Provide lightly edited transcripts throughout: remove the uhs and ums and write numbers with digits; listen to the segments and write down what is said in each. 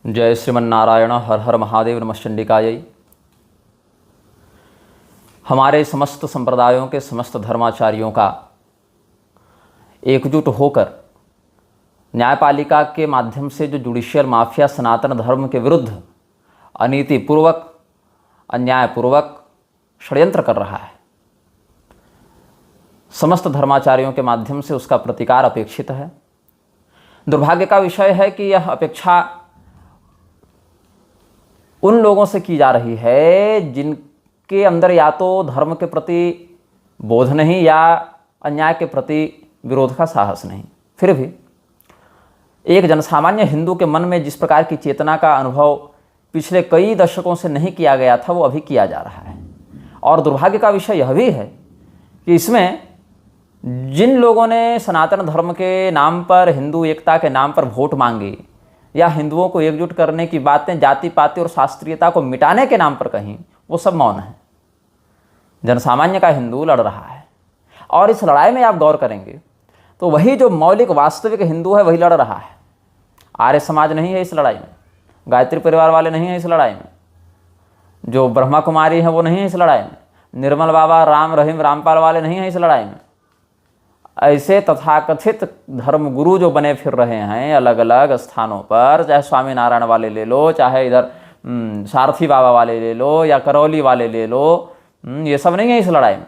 जय श्रीमन्नारायण। हर हर महादेव। नमश्चंडिकायै। हमारे समस्त संप्रदायों के समस्त धर्माचार्यों का एकजुट होकर न्यायपालिका के माध्यम से जो जुडिशियल माफिया सनातन धर्म के विरुद्ध अनीतिपूर्वक अन्यायपूर्वक षड्यंत्र कर रहा है, समस्त धर्माचार्यों के माध्यम से उसका प्रतिकार अपेक्षित है। दुर्भाग्य का विषय है कि यह अपेक्षा उन लोगों से की जा रही है जिनके अंदर या तो धर्म के प्रति बोध नहीं या अन्याय के प्रति विरोध का साहस नहीं। फिर भी एक जनसामान्य हिंदू के मन में जिस प्रकार की चेतना का अनुभव पिछले कई दशकों से नहीं किया गया था, वो अभी किया जा रहा है। और दुर्भाग्य का विषय यह भी है कि इसमें जिन लोगों ने सनातन धर्म के नाम पर, हिंदू एकता के नाम पर वोट मांगे या हिंदुओं को एकजुट करने की बातें जाति पाति और शास्त्रीयता को मिटाने के नाम पर कहीं, वो सब मौन है। जनसामान्य का हिंदू लड़ रहा है और इस लड़ाई में आप गौर करेंगे तो वही जो मौलिक वास्तविक हिंदू है वही लड़ रहा है। आर्य समाज नहीं है इस लड़ाई में, गायत्री परिवार वाले नहीं हैं इस लड़ाई में, जो ब्रह्मा कुमारी हैं वो नहीं है इस लड़ाई में, निर्मल बाबा, राम रहीम, रामपाल वाले नहीं हैं इस लड़ाई में। ऐसे तथाकथित धर्मगुरु जो बने फिर रहे हैं अलग अलग स्थानों पर, चाहे स्वामी नारायण वाले ले लो, चाहे इधर सारथी बाबा वाले ले लो या करौली वाले ले लो, ये सब नहीं है इस लड़ाई में।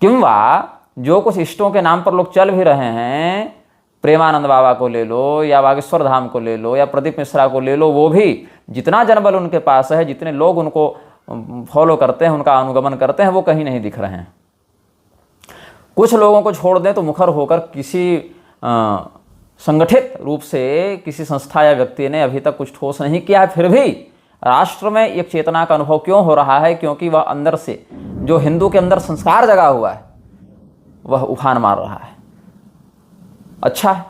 किंवा जो कुछ इष्टों के नाम पर लोग चल भी रहे हैं, प्रेमानंद बाबा को ले लो या बागेश्वर धाम को ले लो या प्रदीप मिश्रा को ले लो, वो भी जितना जनबल उनके पास है, जितने लोग उनको फॉलो करते हैं, उनका अनुगमन करते हैं, वो कहीं नहीं दिख रहे हैं। कुछ लोगों को छोड़ दें तो मुखर होकर किसी संगठित रूप से किसी संस्था या व्यक्ति ने अभी तक कुछ ठोस नहीं किया है। फिर भी राष्ट्र में एक चेतना का अनुभव क्यों हो रहा है? क्योंकि वह अंदर से जो हिंदू के अंदर संस्कार जगा हुआ है वह उफान मार रहा है। अच्छा है,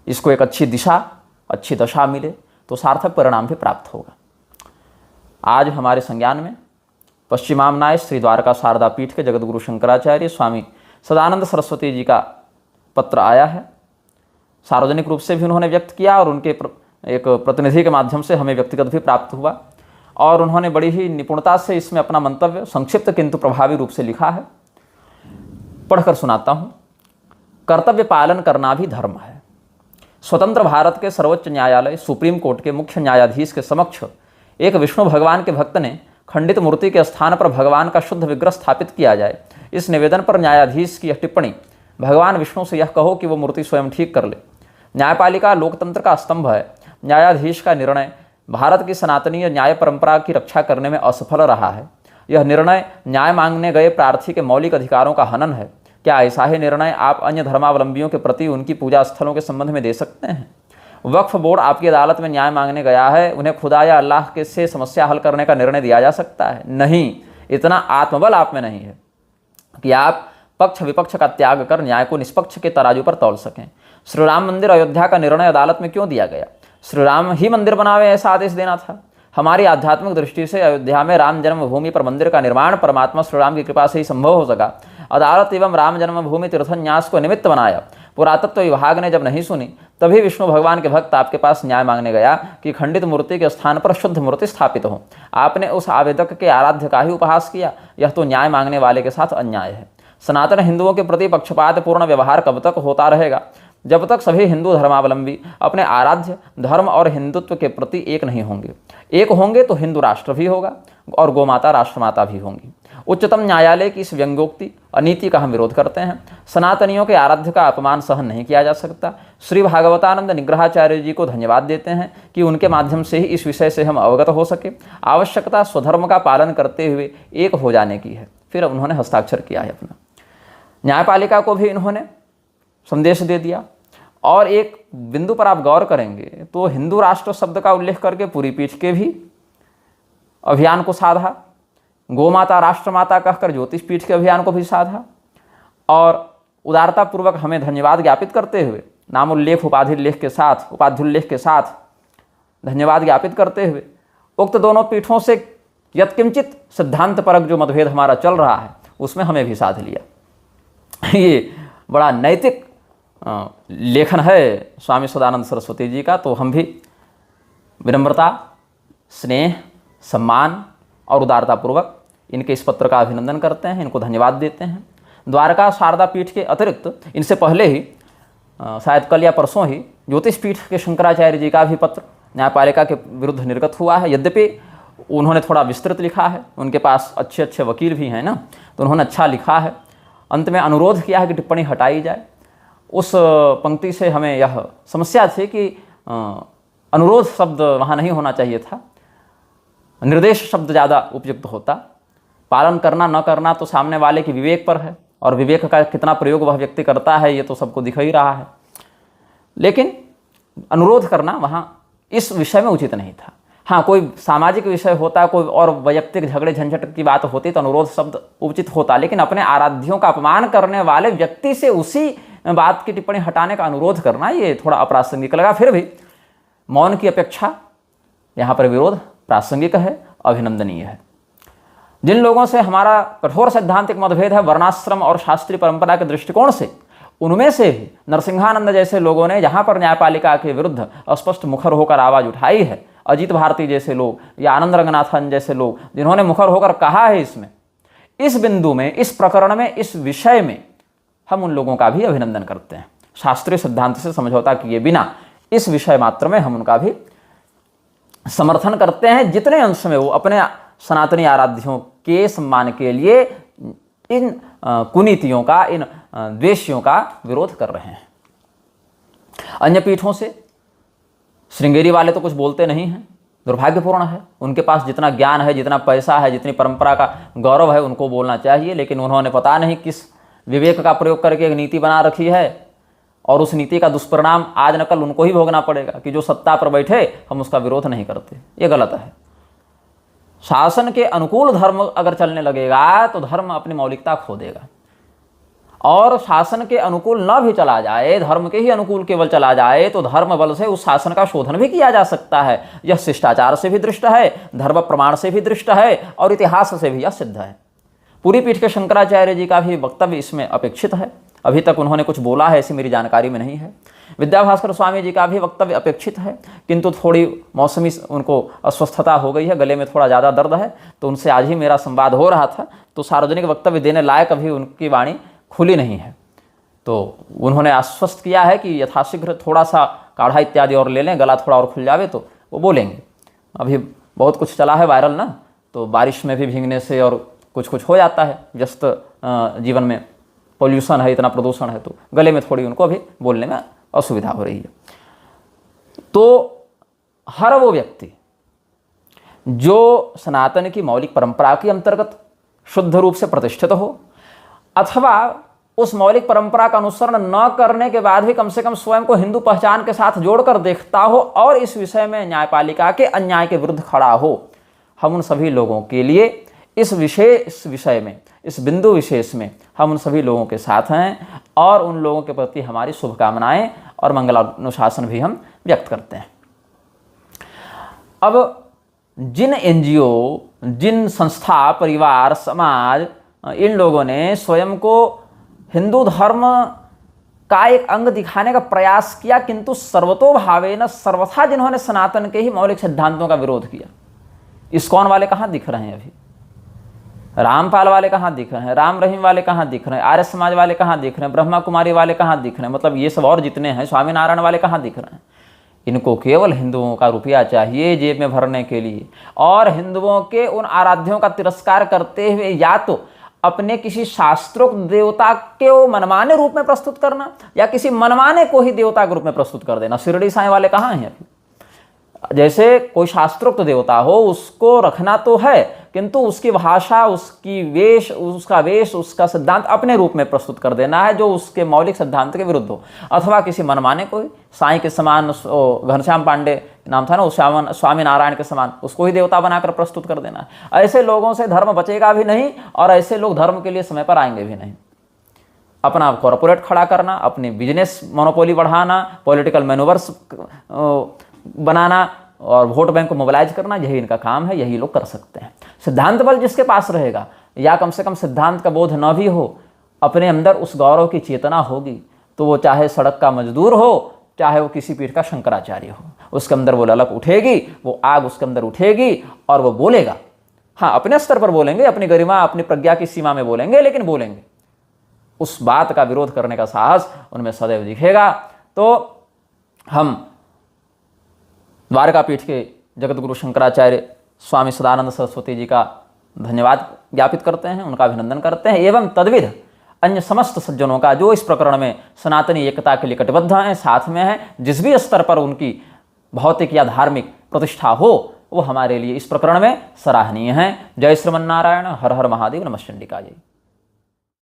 इसको एक अच्छी दिशा, अच्छी दशा मिले तो सार्थक परिणाम भी प्राप्त होगा। आज हमारे संज्ञान में पश्चिमामनाय श्री द्वारका शारदा पीठ के जगतगुरु शंकराचार्य स्वामी सदानंद सरस्वती जी का पत्र आया है। सार्वजनिक रूप से भी उन्होंने व्यक्त किया और उनके एक प्रतिनिधि के माध्यम से हमें व्यक्तिगत भी प्राप्त हुआ और उन्होंने बड़ी ही निपुणता से इसमें अपना मंतव्य संक्षिप्त किंतु प्रभावी रूप से लिखा है। पढ़कर सुनाता हूँ। कर्तव्य पालन करना भी धर्म है। स्वतंत्र भारत के सर्वोच्च न्यायालय सुप्रीम कोर्ट के मुख्य न्यायाधीश के समक्ष एक विष्णु भगवान के भक्त ने खंडित मूर्ति के स्थान पर भगवान का शुद्ध विग्रह स्थापित किया जाए, इस निवेदन पर न्यायाधीश की यह टिप्पणी, भगवान विष्णु से यह कहो कि वो मूर्ति स्वयं ठीक कर ले। न्यायपालिका लोकतंत्र का स्तंभ है। न्यायाधीश का निर्णय भारत की सनातनीय न्याय परंपरा की रक्षा करने में असफल रहा है। यह निर्णय न्याय मांगने गए प्रार्थी के मौलिक अधिकारों का हनन है। क्या ऐसा ही निर्णय आप अन्य धर्मावलंबियों के प्रति उनकी पूजा स्थलों के संबंध में दे सकते हैं? वक्फ बोर्ड आपकी अदालत में न्याय मांगने गया है, उन्हें खुदा या अल्लाह के से समस्या हल करने का निर्णय दिया जा सकता है? नहीं। इतना आत्मबल आप में नहीं है कि आप पक्ष विपक्ष का त्याग कर न्याय को निष्पक्ष के तराजू पर तौल सकें। श्री राम मंदिर अयोध्या का निर्णय अदालत में क्यों दिया गया? श्री राम ही मंदिर बनावे ऐसा आदेश देना था। हमारी आध्यात्मिक दृष्टि से अयोध्या में राम जन्मभूमि पर मंदिर का निर्माण परमात्मा श्री राम की कृपा से ही संभव हो सका। अदालत एवं राम जन्मभूमि तीर्थन्यास को निमित्त बनाया। पुरातत्व विभाग ने जब नहीं सुनी तभी विष्णु भगवान के भक्त आपके पास न्याय मांगने गया कि खंडित मूर्ति के स्थान पर शुद्ध मूर्ति स्थापित हो। आपने उस आवेदक के आराध्य का ही उपहास किया। यह तो न्याय मांगने वाले के साथ अन्याय है। सनातन हिंदुओं के प्रति पक्षपातपूर्ण व्यवहार कब तक होता रहेगा? जब तक सभी हिंदू धर्मावलंबी अपने आराध्य धर्म और हिंदुत्व के प्रति एक नहीं होंगे। एक होंगे तो हिंदू राष्ट्र भी होगा और गोमाता राष्ट्रमाता भी होंगी। उच्चतम न्यायालय की इस व्यंग्योक्ति अनीति का हम विरोध करते हैं। सनातनियों के आराध्य का अपमान सहन नहीं किया जा सकता। श्री भागवतानंद निग्रहाचार्य जी को धन्यवाद देते हैं कि उनके माध्यम से ही इस विषय से हम अवगत हो सके। आवश्यकता स्वधर्म का पालन करते हुए एक हो जाने की है। फिर उन्होंने हस्ताक्षर किया है अपना। न्यायपालिका को भी इन्होंने संदेश दे दिया। और एक बिंदु पर आप गौर करेंगे तो हिंदू राष्ट्र शब्द का उल्लेख करके पूरी पीठ के भी अभियान को साधा, गोमाता राष्ट्रमाता कहकर ज्योतिष पीठ के अभियान को भी साधा और उदारतापूर्वक हमें धन्यवाद ज्ञापित करते हुए नामोल्लेख उपाधिल्लेख के साथ धन्यवाद ज्ञापित करते हुए उक्त दोनों पीठों से यत्किंचित सिद्धांत परक जो मतभेद हमारा चल रहा है उसमें हमें भी साध लिया। ये बड़ा नैतिक लेखन है स्वामी सदानंद सरस्वती जी का, तो हम भी विनम्रता, स्नेह, सम्मान और उदारतापूर्वक इनके इस पत्र का अभिनंदन करते हैं, इनको धन्यवाद देते हैं। द्वारका शारदा पीठ के अतिरिक्त इनसे पहले ही शायद कल या परसों ही ज्योतिष पीठ के शंकराचार्य जी का भी पत्र न्यायपालिका के विरुद्ध निर्गत हुआ है। यद्यपि उन्होंने थोड़ा विस्तृत लिखा है, उनके पास अच्छे अच्छे वकील भी हैं ना, तो उन्होंने अच्छा लिखा है। अंत में अनुरोध किया है कि टिप्पणी हटाई जाए। उस पंक्ति से हमें यह समस्या थी कि अनुरोध शब्द वहाँ नहीं होना चाहिए था, निर्देश शब्द ज़्यादा उपयुक्त होता। पालन करना न करना तो सामने वाले के विवेक पर है, और विवेक का कितना प्रयोग वह व्यक्ति करता है ये तो सबको दिख ही रहा है। लेकिन अनुरोध करना वहाँ इस विषय में उचित नहीं था। हाँ, कोई सामाजिक विषय होता, कोई और वैयक्तिक झगड़े झंझट की बात होती तो अनुरोध शब्द उचित होता, लेकिन अपने आराध्यों का अपमान करने वाले व्यक्ति से उसी बात की टिप्पणी हटाने का अनुरोध करना ये थोड़ा अप्रासंगिक लगा। फिर भी मौन की अपेक्षा यहाँ पर विरोध प्रासंगिक है, अभिनंदनीय है। जिन लोगों से हमारा कठोर सैद्धांतिक मतभेद है वर्णाश्रम और शास्त्रीय परंपरा के दृष्टिकोण से, उनमें से भी नरसिंहानंद जैसे लोगों ने जहाँ पर न्यायपालिका के विरुद्ध स्पष्ट मुखर होकर आवाज़ उठाई है, अजीत भारती जैसे लोग या आनंद रंगनाथन जैसे लोग जिन्होंने मुखर होकर कहा है, इसमें इस बिंदु में, इस प्रकरण में, इस विषय में हम उन लोगों का भी अभिनंदन करते हैं। शास्त्रीय सिद्धांत से समझौता किए बिना इस विषय मात्र में हम उनका भी समर्थन करते हैं, जितने अंश में वो अपने सनातनी आराध्यों के सम्मान के लिए इन कुनीतियों का, इन द्वेषियों का विरोध कर रहे हैं। अन्य पीठों से श्रृंगेरी वाले तो कुछ बोलते नहीं हैं, दुर्भाग्यपूर्ण है। उनके पास जितना ज्ञान है, जितना पैसा है, जितनी परंपरा का गौरव है, उनको बोलना चाहिए, लेकिन उन्होंने पता नहीं किस विवेक का प्रयोग करके एक नीति बना रखी है, और उस नीति का दुष्परिणाम आज न कल उनको ही भोगना पड़ेगा कि जो सत्ता पर बैठे हम उसका विरोध नहीं करते। ये गलत है। शासन के अनुकूल धर्म अगर चलने लगेगा तो धर्म अपनी मौलिकता खो देगा, और शासन के अनुकूल न भी चला जाए, धर्म के ही अनुकूल केवल चला जाए, तो धर्म बल से उस शासन का शोधन भी किया जा सकता है। यह शिष्टाचार से भी दृष्ट है, धर्म प्रमाण से भी दृष्ट है, और इतिहास से भी यह सिद्ध है। पूरी पीठ के शंकराचार्य जी का भी वक्तव्य इसमें अपेक्षित है। अभी तक उन्होंने कुछ बोला है ऐसी मेरी जानकारी में नहीं है। विद्याभास्कर स्वामी जी का भी वक्तव्य अपेक्षित है, किंतु थोड़ी मौसमी उनको अस्वस्थता हो गई है, गले में थोड़ा ज़्यादा दर्द है, तो उनसे आज ही मेरा संवाद हो रहा था, तो सार्वजनिक वक्तव्य देने लायक अभी उनकी वाणी खुली नहीं है। तो उन्होंने आश्वस्त किया है कि यथाशीघ्र थोड़ा सा काढ़ा इत्यादि और ले लें, गला थोड़ा और खुल जावे तो वो बोलेंगे। अभी बहुत कुछ चला है वायरल ना, तो बारिश में भी भीगने से और कुछ कुछ हो जाता है, व्यस्त जीवन में पोल्यूशन है, इतना प्रदूषण है, तो गले में थोड़ी उनको अभी बोलने में असुविधा हो रही है। तो हर वो व्यक्ति जो सनातन की मौलिक परंपरा के अंतर्गत शुद्ध रूप से प्रतिष्ठित हो, अथवा उस मौलिक परंपरा का अनुसरण न करने के बाद भी कम से कम स्वयं को हिंदू पहचान के साथ जोड़कर देखता हो और इस विषय में न्यायपालिका के अन्याय के विरुद्ध खड़ा हो, हम उन सभी लोगों के लिए इस विषय में, इस बिंदु विशेष में हम उन सभी लोगों के साथ हैं, और उन लोगों के प्रति हमारी शुभकामनाएं और मंगलानुशासन भी हम व्यक्त करते हैं। अब जिन एनजीओ, जिन संस्था, परिवार, समाज, इन लोगों ने स्वयं को हिंदू धर्म का एक अंग दिखाने का प्रयास किया, किंतु सर्वतोभावेन सर्वथा जिन्होंने सनातन के ही मौलिक सिद्धांतों का विरोध किया, इस्कॉन वाले कहाँ दिख रहे हैं अभी? रामपाल वाले कहाँ दिख रहे हैं? राम रहीम वाले कहाँ दिख रहे हैं? आर्य समाज वाले कहाँ दिख रहे हैं? ब्रह्मा कुमारी वाले कहाँ दिख रहे हैं? मतलब ये सब और जितने हैं, स्वामीनारायण वाले कहाँ दिख रहे हैं? इनको केवल हिंदुओं का रुपया चाहिए जेब में भरने के लिए, और हिंदुओं के उन आराध्यों का तिरस्कार करते हुए या तो अपने किसी शास्त्रोक्त देवता के मनमाने रूप में प्रस्तुत करना, या किसी मनमाने को ही देवता के रूप में प्रस्तुत कर देना। शिरडी साईं वाले कहाँ हैं अभी? जैसे कोई शास्त्रोक्त देवता हो उसको रखना तो है, किंतु उसकी भाषा, उसकी वेश, उसका वेश, उसका सिद्धांत अपने रूप में प्रस्तुत कर देना है जो उसके मौलिक सिद्धांत के विरुद्ध हो, अथवा किसी मनमाने को साईं के समान, घनश्याम पांडे नाम था ना, स्वामी नारायण के समान उसको ही देवता बनाकर प्रस्तुत कर देना है। ऐसे लोगों से धर्म बचेगा भी नहीं, और ऐसे लोग धर्म के लिए समय पर आएंगे भी नहीं। अपना कॉरपोरेट खड़ा करना, अपनी बिजनेस मोनोपोली बढ़ाना, पॉलिटिकल मैनूवर्स बनाना और वोट बैंक को मोबिलाइज करना, यही इनका काम है, यही लोग कर सकते हैं। सिद्धांत बल जिसके पास रहेगा, या कम से कम सिद्धांत का बोध न भी हो, अपने अंदर उस गौरव की चेतना होगी, तो वो चाहे सड़क का मजदूर हो, चाहे वो किसी पीठ का शंकराचार्य हो, उसके अंदर वो ललक उठेगी, वो आग उसके अंदर उठेगी और वो बोलेगा। हाँ, अपने स्तर पर बोलेंगे, अपनी गरिमा अपनी प्रज्ञा की सीमा में बोलेंगे, लेकिन बोलेंगे। उस बात का विरोध करने का साहस उनमें सदैव दिखेगा। तो हम द्वारका पीठ के जगत गुरु शंकराचार्य स्वामी सदानंद सरस्वती जी का धन्यवाद ज्ञापित करते हैं, उनका अभिनंदन करते हैं, एवं तद्विध अन्य समस्त सज्जनों का जो इस प्रकरण में सनातनी एकता के लिए कटिबद्ध हैं, साथ में हैं, जिस भी स्तर पर उनकी भौतिक या धार्मिक प्रतिष्ठा हो, वो हमारे लिए इस प्रकरण में सराहनीय हैं। जय श्रीमन्नारायण, हर हर महादेव, नमः चंडिका जी।